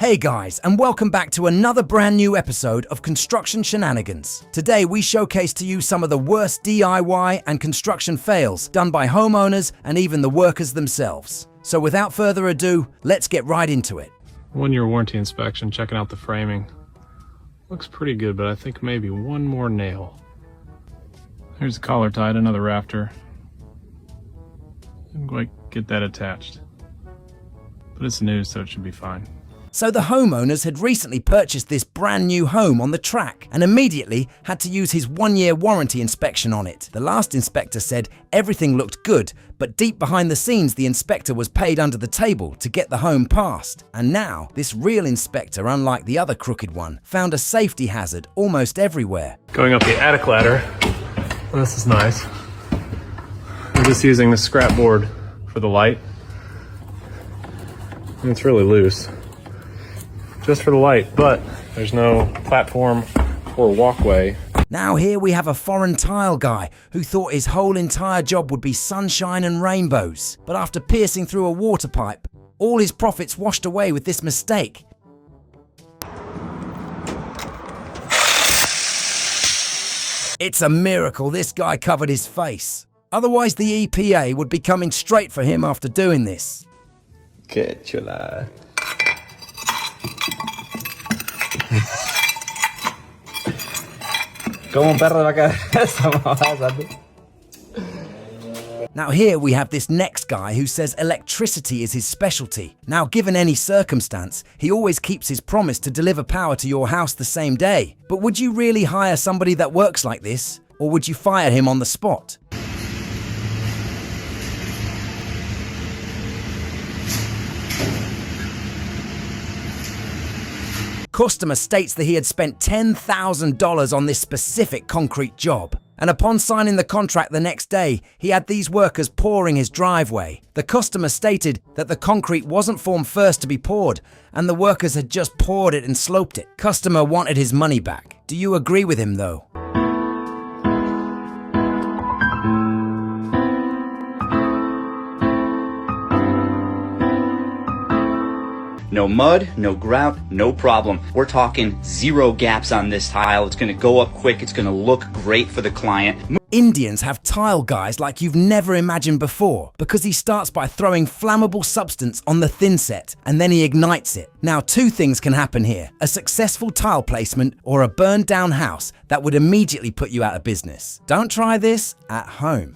Hey guys, and welcome back to another brand new episode of Construction Shenanigans. Today we showcase to you some of the worst DIY and construction fails done by homeowners and even the workers themselves. So without further ado, let's get right into it. 1 year warranty inspection, checking out the framing. Looks pretty good, but I think maybe one more nail. Here's the collar tie to another rafter. Didn't quite get that attached. But it's new, so it should be fine. So the homeowners had recently purchased this brand new home on the track and immediately had to use his 1 year warranty inspection on it. The last inspector said everything looked good, but deep behind the scenes the inspector was paid under the table to get the home passed. And now, this real inspector, unlike the other crooked one, found a safety hazard almost everywhere. Going up the attic ladder, well, this is nice. I'm just using the scrap board for the light. And it's really loose. Just for the light, but there's no platform or walkway. Now here we have a foreign tile guy who thought his whole entire job would be sunshine and rainbows. But after piercing through a water pipe, all his profits washed away with this mistake. It's a miracle this guy covered his face. Otherwise the EPA would be coming straight for him after doing this. Qué chula. Como un perro de la cabeza. Now here we have this next guy who says electricity is his specialty. Now given any circumstance, he always keeps his promise to deliver power to your house the same day. But would you really hire somebody that works like this? Or would you fire him on the spot? Customer states that he had spent $10,000 on this specific concrete job. And upon signing the contract the next day, he had these workers pouring his driveway. The customer stated that the concrete wasn't formed first to be poured, and the workers had just poured it and sloped it. Customer wanted his money back. Do you agree with him though? No mud, no grout, no problem. We're talking 0 gaps on this tile. It's gonna go up quick. It's gonna look great for the client. Indians have tile guys like you've never imagined before because he starts by throwing flammable substance on the thin set and then he ignites it. Now 2 things can happen here: a successful tile placement or a burned down house that would immediately put you out of business. Don't try this at home.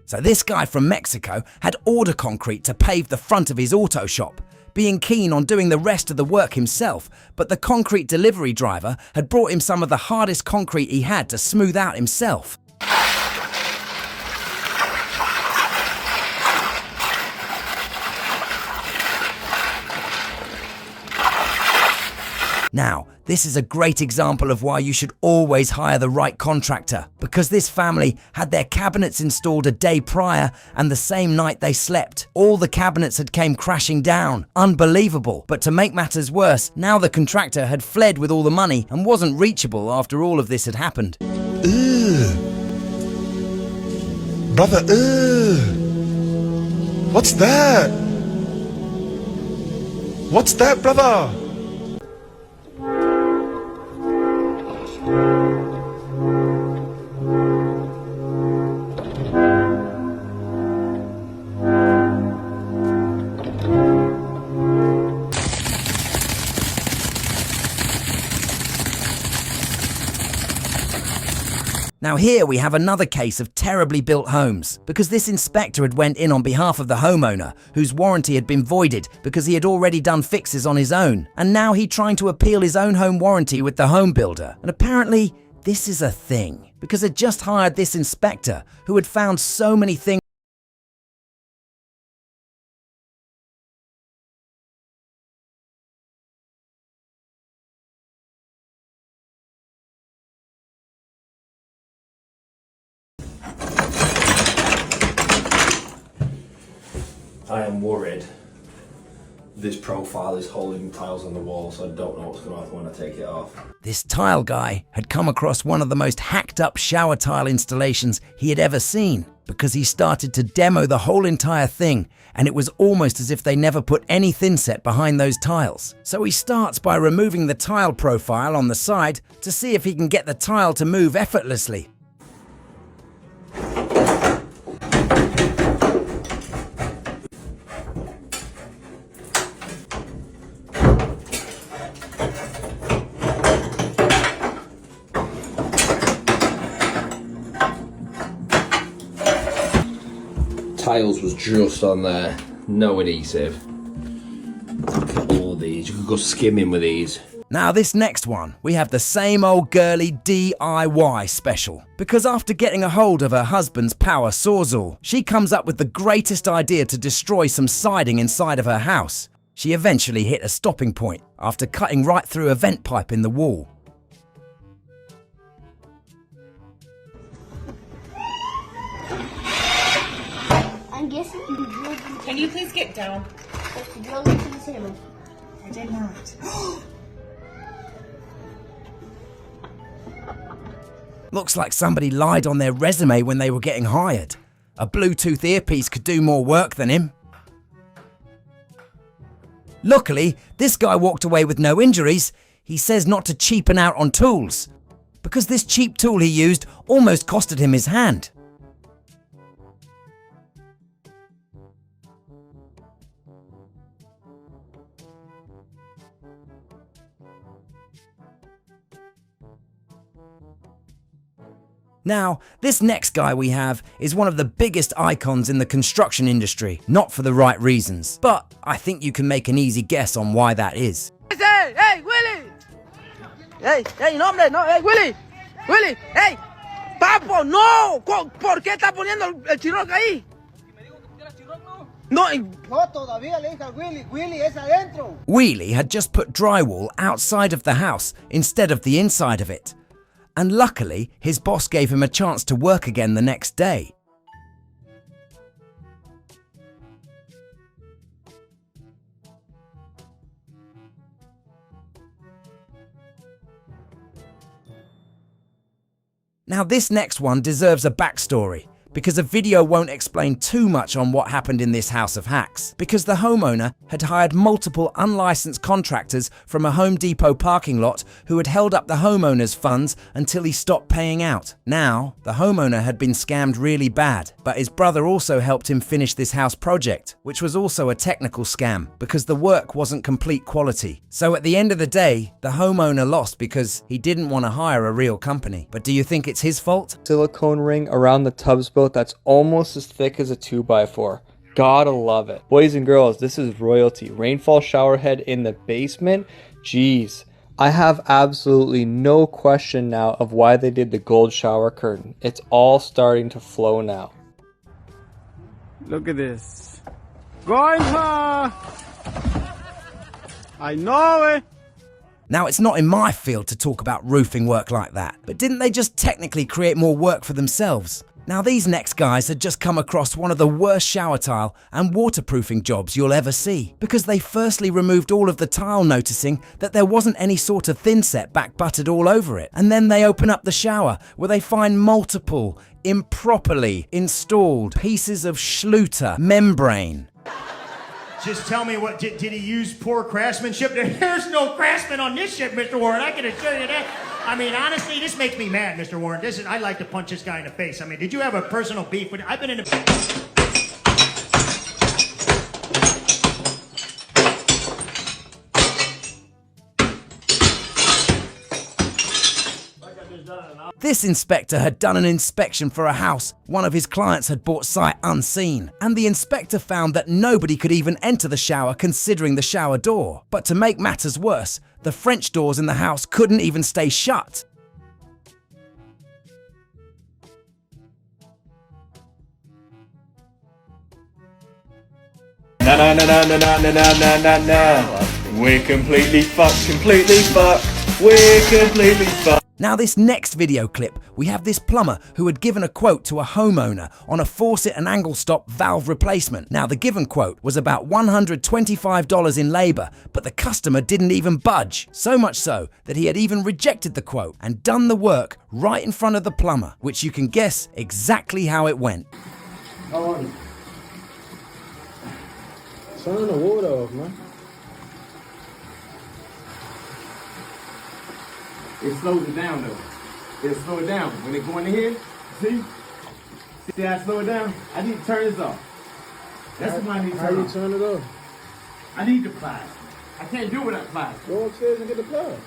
So this guy from Mexico had order concrete to pave the front of his auto shop, being keen on doing the rest of the work himself, but the concrete delivery driver had brought him some of the hardest concrete he had to smooth out himself. Now, this is a great example of why you should always hire the right contractor, because this family had their cabinets installed a day prior and the same night they slept. All the cabinets had came crashing down. Unbelievable. But to make matters worse, now the contractor had fled with all the money and wasn't reachable after all of this had happened. Ugh. Brother, ugh. What's that? What's that, brother? Now here we have another case of terribly built homes, because this inspector had went in on behalf of the homeowner whose warranty had been voided because he had already done fixes on his own, and now he's trying to appeal his own home warranty with the home builder. And apparently this is a thing, because had just hired this inspector who had found so many things. I am worried This profile is holding tiles on the wall, so I don't know what's going to happen when I take it off. This tile guy had come across one of the most hacked up shower tile installations he had ever seen, because he started to demo the whole entire thing, and it was almost as if they never put any thinset behind those tiles. So he starts by removing the tile profile on the side to see if he can get the tile to move effortlessly. Tiles was just on there, no adhesive. Look at all these, you could go skimming with these. Now this next one, we have the same old girly DIY special. Because after getting a hold of her husband's power sawzall, she comes up with the greatest idea to destroy some siding inside of her house. She eventually hit a stopping point after cutting right through a vent pipe in the wall. I'm guessing you drilled. Can you please get down? You drilled into this hammer. I did not. Looks like somebody lied on their resume when they were getting hired. A Bluetooth earpiece could do more work than him. Luckily, this guy walked away with no injuries. He says not to cheapen out on tools, because this cheap tool he used almost costed him his hand. Now, this next guy we have is one of the biggest icons in the construction industry, not for the right reasons, but I think you can make an easy guess on why that is. Hey, hey, Willie! Hey, no, hombre, no, hey, Willie! Willie, hey! Papo, no! ¿Por qué está poniendo el chirroc ahí? No, todavía le dije a Willie, Willie es adentro. Wheelie had just put drywall outside of the house instead of the inside of it. And luckily, his boss gave him a chance to work again the next day. Now this next one deserves a backstory, because a video won't explain too much on what happened in this house of hacks, because the homeowner had hired multiple unlicensed contractors from a Home Depot parking lot who had held up the homeowner's funds until he stopped paying out. Now, the homeowner had been scammed really bad, but his brother also helped him finish this house project, which was also a technical scam, because the work wasn't complete quality. So at the end of the day, the homeowner lost because he didn't want to hire a real company. But do you think it's his fault? Silicone ring around the tubs boat that's almost as thick as a 2x4. Gotta love it. Boys and girls, this is royalty. Rainfall shower head in the basement. Jeez. I have absolutely no question now of why they did the gold shower curtain. It's all starting to flow now. Look at this. Going home! I know it! Now, it's not in my field to talk about roofing work like that, but didn't they just technically create more work for themselves? Now, these next guys had just come across one of the worst shower tile and waterproofing jobs you'll ever see, because they firstly removed all of the tile, noticing that there wasn't any sort of thinset back butted all over it, and then they open up the shower where they find multiple improperly installed pieces of Schluter membrane. Just tell me, what did he use poor craftsmanship? There's no craftsman on this ship, Mr. Warren. I can assure you that. I mean, honestly, this makes me mad, Mr. Warren. I'd like to punch this guy in the face. I mean, did you have a personal beef with? I've been in the. This inspector had done an inspection for a house one of his clients had bought sight unseen, and the inspector found that nobody could even enter the shower considering the shower door. But to make matters worse, the French doors in the house couldn't even stay shut. No. We're completely fucked, We're completely fucked. Now this next video clip, we have this plumber who had given a quote to a homeowner on a faucet and angle stop valve replacement. Now the given quote was about $125 in labor, but the customer didn't even budge. So much so that he had even rejected the quote and done the work right in front of the plumber, which you can guess exactly how it went. Turn the water off, man. It slows it down though. It'll slow it down. When it go in here, see how I slow it down? I need to turn this off. That's what I need to turn off. How you turn it off? I need the pliers. I can't do without pliers. Go upstairs and get the pliers.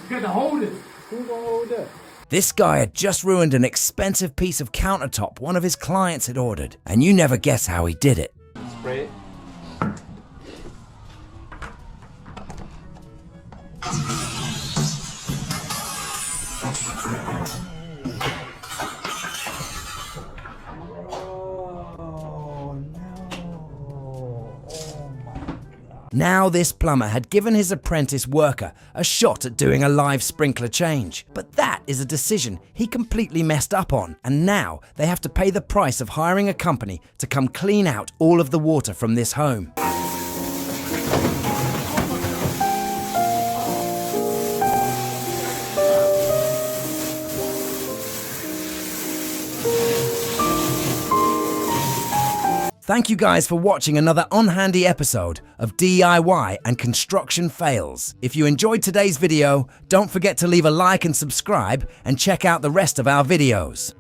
You got to hold it. Who's gonna hold that? This guy had just ruined an expensive piece of countertop one of his clients had ordered, and you never guess how he did it. Spray it. Now this plumber had given his apprentice worker a shot at doing a live sprinkler change. But that is a decision he completely messed up on, and now they have to pay the price of hiring a company to come clean out all of the water from this home. Thank you guys for watching another UNHANDY episode of DIY and construction fails. If you enjoyed today's video, don't forget to leave a like and subscribe and check out the rest of our videos.